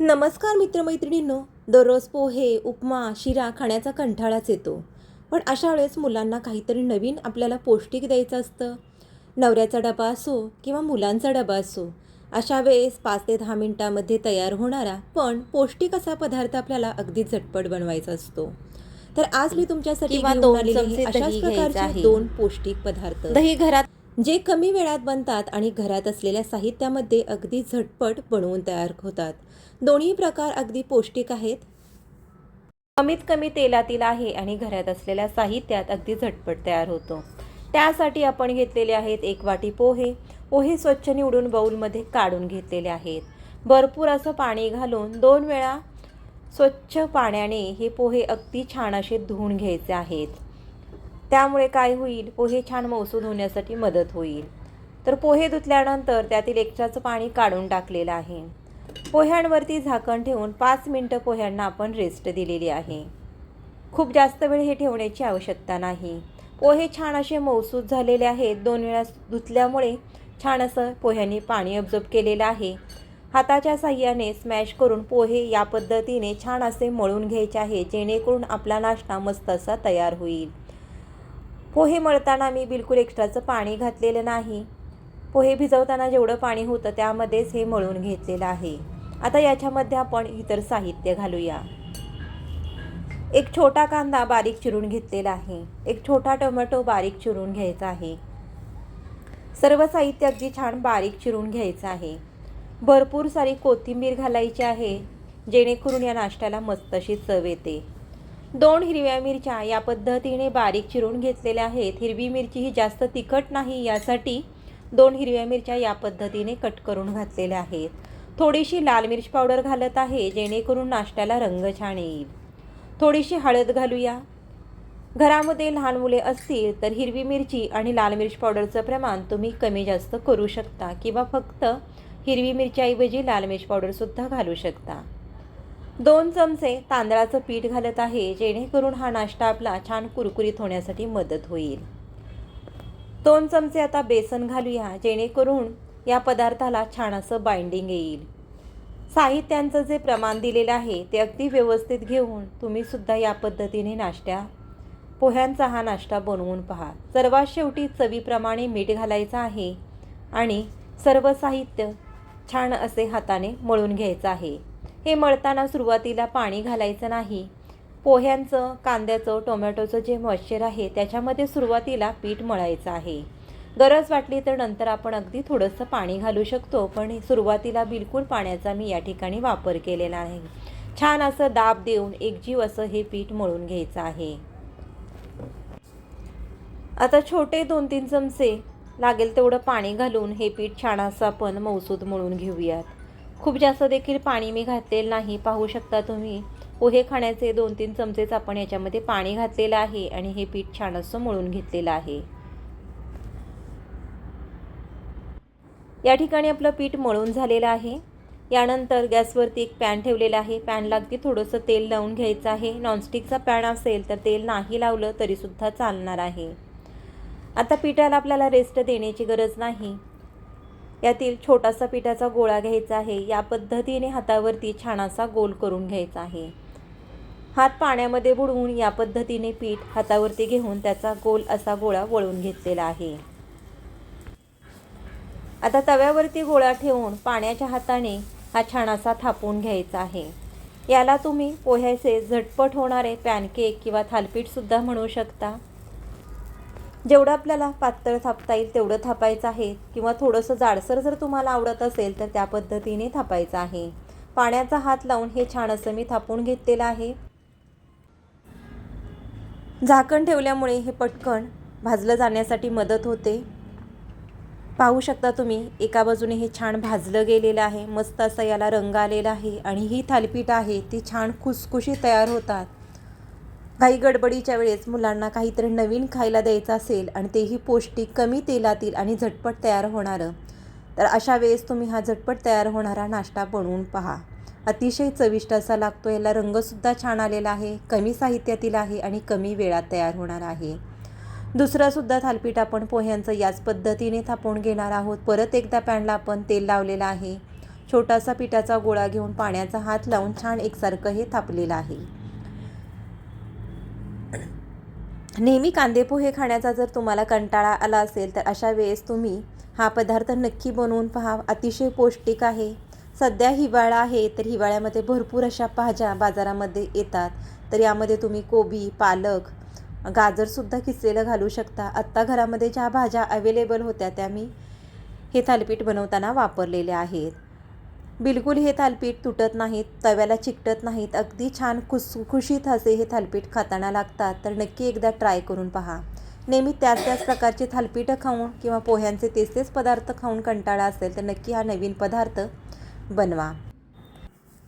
नमस्कार मित्रमैत्रिणींनो. दररोज पोहे, उपमा, शिरा खाण्याचा कंटाळाच येतो. पण अशा वेळेस मुलांना काहीतरी नवीन आपल्याला पौष्टिक द्यायचं असतं. नवऱ्याचा डबा असो किंवा मुलांचा डबा असो, अशा वेळेस 5 ते 10 मिनिटांमध्ये तयार होणारा पण पौष्टिक असा पदार्थ आपल्याला अगदी झटपट बनवायचा असतो. तर आज मी तुमच्यासाठी किंवा घेऊन 2 आलेले हे चमचे अशाच दही घ्यायचं प्रकारचे आहे. 2 पौष्टिक पदार्थ, दही घरात जे कमी वेळात बनतात आणि घरात असलेल्या साहित्यामध्ये अगदी झटपट बनवून तयार होतात. दोन्ही प्रकार अगदी पौष्टिक आहेत. कमीत कमी तेलातील आहे आणि घरात असलेल्या साहित्यात अगदी झटपट तयार होतो. त्यासाठी आपण घेतलेले आहेत 1 वाटी पोहे. पोहे स्वच्छ निवडून बाउलमध्ये काढून घेतलेले आहेत. भरपूर असं पाणी घालून 2 वेळा स्वच्छ पाण्याने हे पोहे अगदी छान असे धुवून घ्यायचे आहेत. त्यामुळे काय होईल, पोहे छान मऊसूद होण्यासाठी मदत होईल. तर पोहे धुतल्यानंतर त्यातील एक्स्ट्राचं पाणी काढून टाकलेलं आहे. पोह्यांवरती झाकण ठेवून 5 मिनटं पोह्यांना आपण रेस्ट दिलेली आहे. खूप जास्त वेळ हे ठेवण्याची आवश्यकता नाही. पोहे छान असे मऊसूद झालेले आहेत. 2 वेळा धुतल्यामुळे छान असं पोह्यांनी पाणी अब्झॉर्ब केलेलं आहे. हाताच्या साहाय्याने स्मॅश करून पोहे या पद्धतीने छान असे मळून घ्यायचे आहे, जेणेकरून आपला नाश्ता मस्त असा तयार होईल. पोहे मळताना मी बिलकुल एक्स्ट्राचं पाणी घातलेलं नाही. पोहे भिजवताना जेवढं पाणी होतं त्यामध्येच हे मळून घेतलेलं आहे. आता याच्यामध्ये आपण इतर साहित्य घालूया. 1 छोटा कांदा बारीक चिरून घेतलेला आहे. 1 छोटा टोमॅटो बारीक चिरून घ्यायचा आहे. सर्व साहित्य अगदी छान बारीक चिरून घ्यायचं आहे. भरपूर सारी कोथिंबीर घालायची आहे, जेणेकरून या नाश्त्याला मस्त अशी चव येते. 2 हिरव्या मिरच्या या पद्धतीने बारीक चिरून घेतलेल्या आहेत. हिरवी मिरची ही जास्त तिखट नाही, यासाठी 2 हिरव्या मिरच्या या पद्धतीने कट करून घातलेल्या आहेत. थोडीशी लाल मिर्च पावडर घालत आहे, जेणेकरून नाश्त्याला रंग छान येईल. थोडीशी हळद घालूया. घरामध्ये लहान मुले असतील तर हिरवी मिरची आणि लाल मिर्च पावडरचं प्रमाण तुम्ही कमी जास्त करू शकता, किंवा फक्त हिरवी मिरच्याऐवजी लाल मिर्च पावडरसुद्धा घालू शकता. 2 चमचे तांदळाचं पीठ घालत आहे, जेणेकरून हा नाश्ता आपला छान कुरकुरीत होण्यासाठी मदत होईल. 2 चमचे आता बेसन घालूया, जेणेकरून या पदार्थाला छान असं बाइंडिंग येईल. साहित्यांचं जे प्रमाण दिलेलं आहे ते अगदी व्यवस्थित घेऊन तुम्ही सुद्धा या पद्धतीने पोह्यांचा हा नाश्ता बनवून पहा. सर्वात शेवटी चवीप्रमाणे मीठ घालायचं आहे आणि सर्व साहित्य छान असे हाताने मळून घ्यायचं आहे. हे मळताना सुरुवातीला पाणी घालायचं नाही. पोह्यांचं, कांद्याचं, टोमॅटोचं जे मॉइश्चर आहे त्याच्यामध्ये सुरुवातीला पीठ मळायचं आहे. गरज वाटली तर नंतर आपण अगदी थोडंसं पाणी घालू शकतो, पण सुरुवातीला बिलकुल पाण्याचा मी या ठिकाणी वापर केलेला नाही. छान असं दाब देऊन एकजीव असं हे पीठ मळून घ्यायचं आहे. आता छोटे 2-3 चमचे लागेल तेवढं पाणी घालून हे पीठ छान असं आपण मऊसूद मळून घेऊयात. खूप जास्त देखील पाणी मी घातलेलं नाही. पाहू शकता तुम्ही, पोहे खाण्याचे 2-3 चमचेच आपण याच्यामध्ये पाणी घातलेलं आहे आणि हे पीठ छान असं मळून घेतलेलं आहे. या ठिकाणी आपलं पीठ मळून झालेलं आहे. यानंतर गॅसवरती एक पॅन ठेवलेला आहे. पॅनला अगदी थोडंसं तेल लावून घ्यायचं आहे. नॉनस्टिकचा पॅन असेल तर तेल नाही लावलं तरीसुद्धा चालणार आहे. आता पिठाला आपल्याला रेस्ट देण्याची गरज नाही. यातील छोटासा पिठाचा गोळा घ्यायचा आहे. या पद्धतीने हातावरती छान असा गोल करून घ्यायचा आहे. हात पाण्यामध्ये बुडवून या पद्धतीने पीठ हातावरती घेऊन त्याचा गोल असा गोळा वळून घेतलेला आहे. आता तव्यावरती गोळा ठेवून पाण्याच्या हाताने हा छान असा थापून घ्यायचा आहे. याला तुम्ही पोह्याचे झटपट होणारे पॅनकेक किंवा थालीपीठसुद्धा म्हणू शकता. जेवढं आपल्याला पातळ थापता येईल तेवढं थापायचं आहे, किंवा थोडंसं जाडसर जर तुम्हाला आवडत असेल तर त्या पद्धतीने थापायचं आहे. पाण्याचा हात लावून हे छान असं मी थापून घेतलेलं आहे. झाकण ठेवल्यामुळे हे पटकन भाजलं जाण्यासाठी मदत होते. पाहू शकता तुम्ही, एका बाजूने हे छान भाजलं गेलेलं आहे. मस्त असा याला रंग आलेला आहे आणि ही थालीपीठ आहे ती छान खुसखुशीत तयार होतात. काही गडबडीच्या वेळेस मुलांना काहीतरी नवीन खायला द्यायचं असेल आणि तेही पौष्टिक, कमी तेलातील आणि झटपट तयार होणारं, तर अशा वेळेस तुम्ही हा झटपट तयार होणारा नाश्ता बनवून पहा. अतिशय चविष्ट असा लागतो. याला रंगसुद्धा छान आलेला आहे, कमी साहित्यातील आहे आणि कमी वेळात तयार होणार आहे. दुसरंसुद्धा थालीपीठ आपण पोह्यांचं याच पद्धतीने थापून घेणार आहोत. परत एकदा पॅनला आपण तेल लावलेलं आहे. छोटासा पिठाचा गोळा घेऊन पाण्याचा हात लावून छान एकसारखं हे थापलेलं आहे. नेहमी कांदे पोहे खाण्याचा जर तुम्हाला कंटाळा आला असेल तर अशा वेळेस तुम्ही हा पदार्थ नक्की बनवून पहा. अतिशय पौष्टिक आहे. सध्या हिवाळा आहे तर हिवाळ्यामध्ये भरपूर अशा भाज्या बाजारामध्ये येतात. तर यामध्ये तुम्ही कोबी, पालक, गाजरसुद्धा किसलेलं घालू शकता. आत्ता घरामध्ये ज्या भाज्या अवेलेबल होत्या त्या मी हे थालीपीठ बनवताना वापरलेले आहेत. बिलकुल हे थालीपीठ तुटत नाहीत, तव्याला चिकटत नाहीत. अगदी छान खुसखुशीत असे हे थालीपीठ खाताना लागतात. तर नक्की एकदा ट्राय करून पहा. नेहमी त्याच प्रकारचे थालीपीठं खाऊन किंवा पोह्यांचे तेच पदार्थ खाऊन कंटाळा असेल तर नक्की हा नवीन पदार्थ बनवा.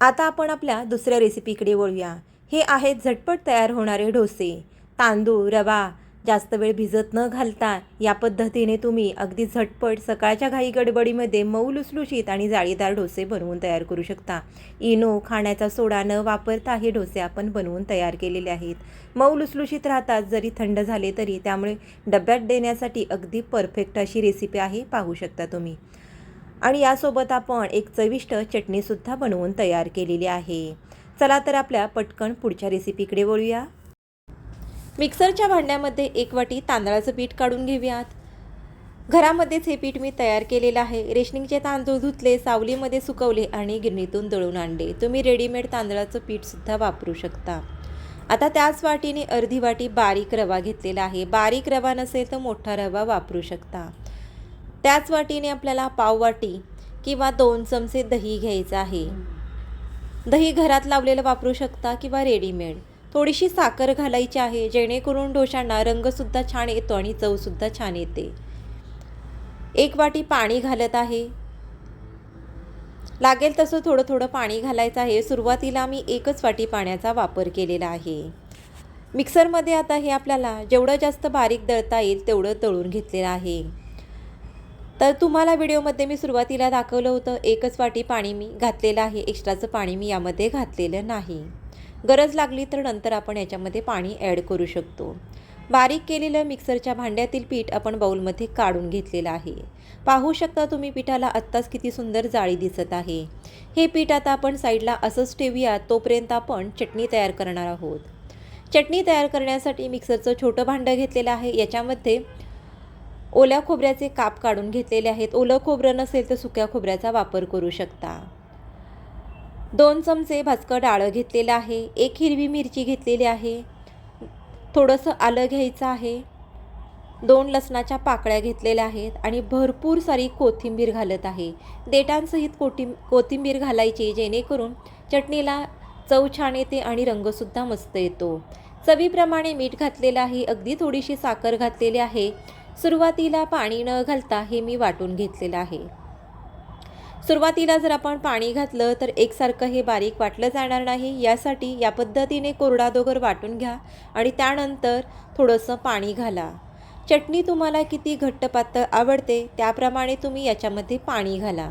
आता आपण आपल्या दुसऱ्या रेसिपीकडे वळूया. हे आहेत झटपट तयार होणारे डोसे. तांदूळ, रवा जास्त वेळ भिजत न घालता या पद्धतीने तुम्ही अगदी झटपट सकाळच्या घाई गडबडीमध्ये मऊ लुसलुशीत आणि जाळीदार डोसे बनवून तयार करू शकता. इनो, खाण्याचा सोडा न वापरता हे डोसे आपण बनवून तयार केलेले आहेत. मऊ लुसलुशीत राहतात जरी थंड झाले तरी, त्यामुळे डब्यात देण्यासाठी अगदी परफेक्ट अशी रेसिपी आहे, पाहू शकता तुम्ही. आणि यासोबत आपण एक चविष्ट चटणीसुद्धा बनवून तयार केलेली आहे. चला तर आपल्या पटकन पुढच्या रेसिपीकडे वळूया. मिक्सरच्या भांड्यामध्ये 1 वाटी तांदळाचं पीठ काढून घेऊयात. घरामध्येच हे पीठ मी तयार केलेलं आहे. रेशनिंगचे तांदूळ धुतले, सावलीमध्ये सुकवले आणि गिरणीतून दळून आणले. तुम्ही रेडीमेड तांदळाचं पीठसुद्धा वापरू शकता. आता त्याच वाटीने अर्धी वाटी बारीक रवा घेतलेला आहे. बारीक रवा नसेल तर मोठा रवा वापरू शकता. त्याच वाटीने आपल्याला पाव वाटी किंवा 2 चमचे दही घ्यायचं आहे. दही घरात लावलेलं वापरू शकता किंवा रेडीमेड. थोडीशी साखर घालायची आहे, जेणेकरून डोशांना रंगसुद्धा छान येतो आणि चवसुद्धा छान येते. 1 वाटी पाणी घालत आहे. लागेल तसं थोडं थोडं पाणी घालायचं आहे. सुरुवातीला मी 1च वाटी पाण्याचा वापर केलेला आहे. मिक्सरमध्ये आता हे आपल्याला जेवढं जास्त बारीक दळता येईल तेवढं दळून घेतलेलं आहे. तर तुम्हाला व्हिडिओमध्ये मी सुरुवातीला दाखवलं होतं 1च वाटी पाणी मी घातलेलं आहे. एक्स्ट्राचं पाणी मी यामध्ये घातलेलं नाही. गरज लागली तर नंतर आपण याच्यामध्ये पाणी ॲड करू शकतो. बारीक केलेलं मिक्सरच्या भांड्यातील पीठ आपण बाउलमध्ये काढून घेतलेलं आहे. पाहू शकता तुम्ही पिठाला आत्ताच किती सुंदर जाळी दिसत आहे. हे पीठ आता आपण साईडला असंच ठेवूया. तोपर्यंत आपण चटणी तयार करणार आहोत. चटणी तयार करण्यासाठी मिक्सरचं छोटं भांडं घेतलेलं आहे. याच्यामध्ये ओल्या खोबऱ्याचे काप काढून घेतलेले आहेत. ओलं खोबरं नसेल तर सुक्या खोबऱ्याचा वापर करू शकता. 2 चमचे भाजकं डाळं घेतलेलं आहे. 1 हिरवी मिरची घेतलेली आहे. थोडंसं आलं घ्यायचं आहे. 2 लसणाच्या पाकळ्या घेतलेल्या आहेत आणि भरपूर सारी कोथिंबीर घालत आहे. देठांसहित कोथिंबीर घालायची, जेणेकरून चटणीला चव छान येते आणि रंगसुद्धा मस्त येतो. चवीप्रमाणे मीठ घातलेलं आहे. अगदी थोडीशी साखर घातलेली आहे. सुरुवातीला पाणी न घालता हे मी वाटून घेतलेलं आहे. सुरुवातीला जर आपण पाणी घातलं तर एकसारखं हे बारीक वाटलं जाणार नाही. यासाठी या पद्धतीने कोरडा दोगर वाटून घ्या आणि त्यानंतर थोडंसं पाणी घाला. चटणी तुम्हाला किती घट्ट पातळ आवडते त्याप्रमाणे तुम्ही याच्यामध्ये पाणी घाला.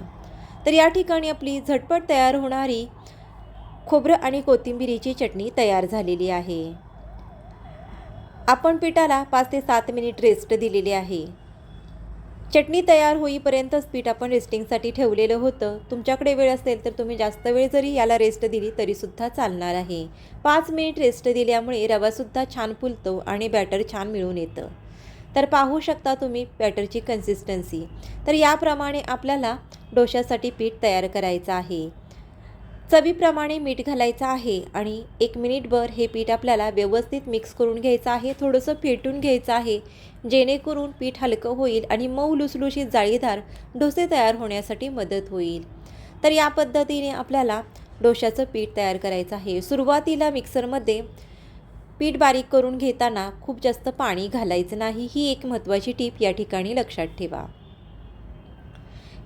तर या ठिकाणी आपली झटपट तयार होणारी खोबरं आणि कोथिंबिरीची चटणी तयार झालेली आहे. आपण पिठाला 5 ते 7 मिनिट रेस्ट दिलेली आहे. चटणी तयार होईपर्यंतच पीठ आपण रेस्टिंगसाठी ठेवलेलं होतं. तुमच्याकडे वेळ असेल तर तुम्ही जास्त वेळ जरी याला रेस्ट दिली तरीसुद्धा चालणार आहे. 5 मिनिट रेस्ट दिल्यामुळे रवासुद्धा छान फुलतो आणि बॅटर छान मिळून येतं. तर पाहू शकता तुम्ही बॅटरची कन्सिस्टन्सी. तर याप्रमाणे आपल्याला डोशासाठी पीठ तयार करायचं आहे. चवीप्रमाणे मीठ घालायचं आहे आणि 1 मिनिटभर हे पीठ आपल्याला व्यवस्थित मिक्स करून घ्यायचं आहे. थोडंसं फेटून घ्यायचं आहे, जेणेकरून पीठ हलकं होईल आणि मऊ लुसलुशीत जाळीदार डोसे तयार होण्यासाठी मदत होईल. तर या पद्धतीने आपल्याला डोशाचं पीठ तयार करायचं आहे. सुरुवातीला मिक्सरमध्ये पीठ बारीक करून घेताना खूप जास्त पाणी घालायचं नाही. ही एक महत्त्वाची टीप या ठिकाणी लक्षात ठेवा.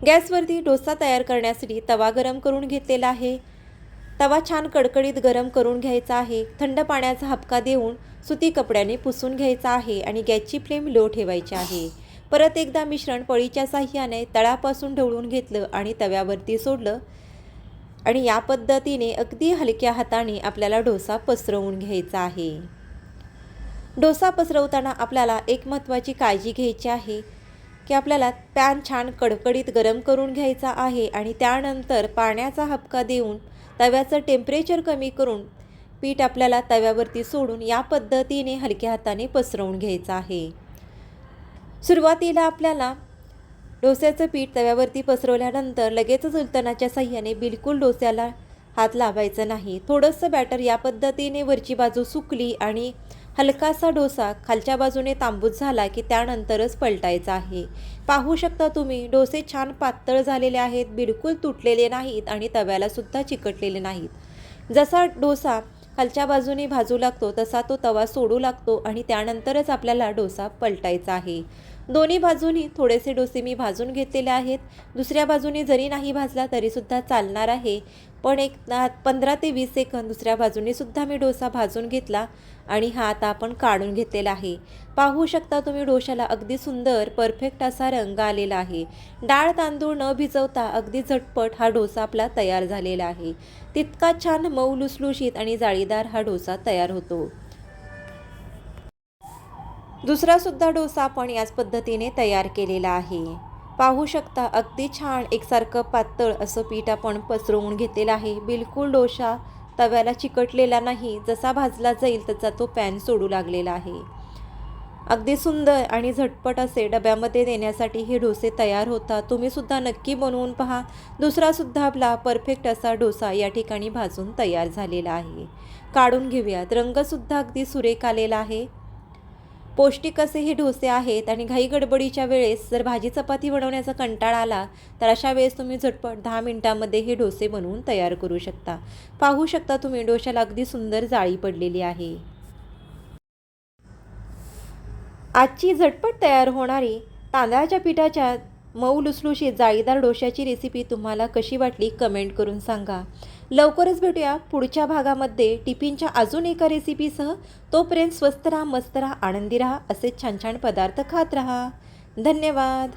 गॅसवरती डोसा तयार करण्यासाठी तवा गरम करून घेतलेला आहे. तवा छान कडकडीत गरम करून घ्यायचा आहे. थंड पाण्याचा हबका देऊन सुती कपड्याने पुसून घ्यायचा आहे आणि गॅसची फ्लेम लो ठेवायची आहे. परत एकदा मिश्रण पळीच्या साहाय्याने तळापासून ढवळून घेतलं आणि तव्यावरती सोडलं आणि या पद्धतीने अगदी हलक्या हाताने आपल्याला डोसा पसरवून घ्यायचा आहे. डोसा पसरवताना आपल्याला एक महत्त्वाची काळजी घ्यायची आहे. की आपल्याला पॅन छान कडकडीत गरम करून घ्यायचा आहे आणि त्यानंतर पाण्याचा हबका देऊन तव्याचं टेम्परेचर कमी करून पीठ आपल्याला तव्यावरती सोडून या पद्धतीने हलक्या हाताने पसरवून घ्यायचं आहे. सुरुवातीला आपल्याला डोस्याचं पीठ तव्यावरती पसरवल्यानंतर लगेचच उलटण्याच्या साहाय्याने बिलकुल डोस्याला हात लावायचं नाही. थोडंसं बॅटर या पद्धतीने वरची बाजू सुकली आणि हलकासा डोसा खालच्या बाजूने तांबूस झाला की त्यानंतरच पलटायचा आहे. पाहू शकता तुम्ही डोसे छान पातळ झालेले आहेत, बिलकुल तुटलेले नाहीत आणि तव्यालासुद्धा चिकटलेले नाहीत. जसा डोसा खालच्या बाजूने भाजू लागतो तसा तो तवा सोडू लागतो आणि त्यानंतरच आपल्याला डोसा पलटायचा आहे. दोन्ही बाजूनी थोडेसे डोसे मी भाजून घेतलेले आहेत. दुसऱ्या बाजूने जरी नाही भाजला तरीसुद्धा चालणार आहे, पण 15 ते 20 सेकंद दुसऱ्या बाजूने सुद्धा मी डोसा भाजून घेतला आणि हा आता आपण काढून घेतलेला आहे. पाहू शकता तुम्ही डोशाला अगदी सुंदर परफेक्ट असा रंग आलेला आहे. डाळ तांदूळ न भिजवता अगदी झटपट हा डोसा आपला तयार झालेला आहे. तितका छान मऊ लुसलुशीत आणि जाळीदार हा डोसा तयार होतो. दुसरासुद्धा डोसा आपण याच पद्धतीने तयार केलेला आहे. पाहू शकता अगदी छान एकसारखं पातळ असं पीठ आपण पसरवून घेतलेलं आहे. बिलकुल डोसा तव्याला चिकटलेला नाही, जसा भाजला जाईल तसा तो पॅन सोडू लागलेला आहे. अगदी सुंदर आणि झटपट असे डब्यामध्ये देण्यासाठी हे डोसे तयार होतात. तुम्हीसुद्धा नक्की बनवून पहा. दुसरासुद्धा आपला परफेक्ट असा डोसा या ठिकाणी भाजून तयार झालेला आहे. काढून घेऊयात. रंगसुद्धा अगदी सुरेख आलेला आहे. पौष्टिक असे हे डोसे आहेत आणि घाई गडबडीच्या वेळेस जर भाजी चपाती बनवण्याचा कंटाळा आला तर अशा वेळेस तुम्ही झटपट 10 मिनिटांमध्ये हे डोसे बनवून तयार करू शकता. पाहू शकता तुम्ही डोश्याला अगदी सुंदर जाळी पडलेली आहे. आजची झटपट तयार होणारी तांदळाच्या पिठाच्या मऊ लुसलुशीत जाळीदार डोश्याची रेसिपी तुम्हाला कशी वाटली कमेंट करून सांगा. लवकरच भेटूया पुढच्या भागामध्ये टिफिनच्या अजून एका रेसिपीसह. तोपर्यंत स्वस्त राहा, मस्त राहा, आनंदी राहा, असे छान छान पदार्थ खात राहा. धन्यवाद.